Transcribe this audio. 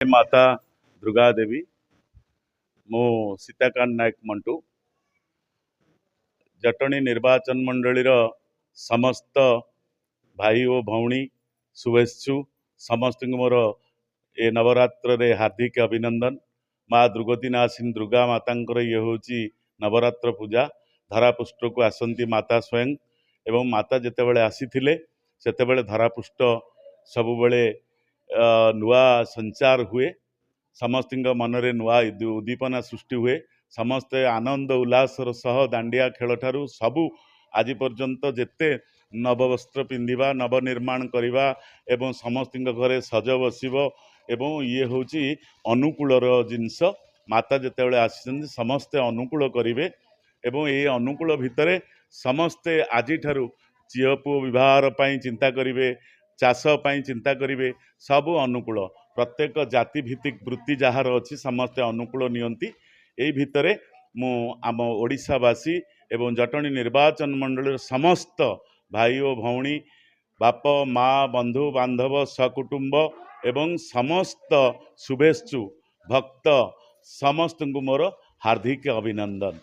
माता दुर्गा देवी मो सीताकांत नायक मंटू जटणी निर्वाचन मंडलीर समस्त भाई और भौणी शुभेच्छु समस्त मोर ए नवरात्र रे हार्दिक अभिनंदन। माँ दुर्गति नासिनी दुर्गा माता ये हूँ नवरात्र पूजा धरापृष्ठ को आसती माता स्वयं एवं माता जितेबाला आसी से धरापृष्ठ सबुबले नुआ संचार हुए समस्त मनरे नुआ उद्दीपना सृष्टि हुए समस्ते आनंद उल्लासर सह दांडिया खेल ठारू सबू आज पर्यंत जेते नववस्त्र पिंधिबा नवनिर्माण करवा एवं समस्त घरे सज बसब एवं ये हूँ अनुकूलर जिनस माता जितेबाला आसी समस्ते अनुकूल करेंगे एवं ये अनुकूल भितर समस्ते आज झील पुओ विवाहर चिंता करेंगे चाष चिंता करेंगे सबू अनुकूल प्रत्येक जाति भित्तिक वृत्ति जार अच्छी समस्ते अनुकूल नियंती एई भितरे मु आम ओडिशावासी एवं जटणी निर्वाचन मंडल समस्त भाई और भौणी बाप माँ बंधु बांधव सकुटुंब एवं समस्त शुभेच्छु भक्त समस्त मोर हार्दिक अभिनंदन।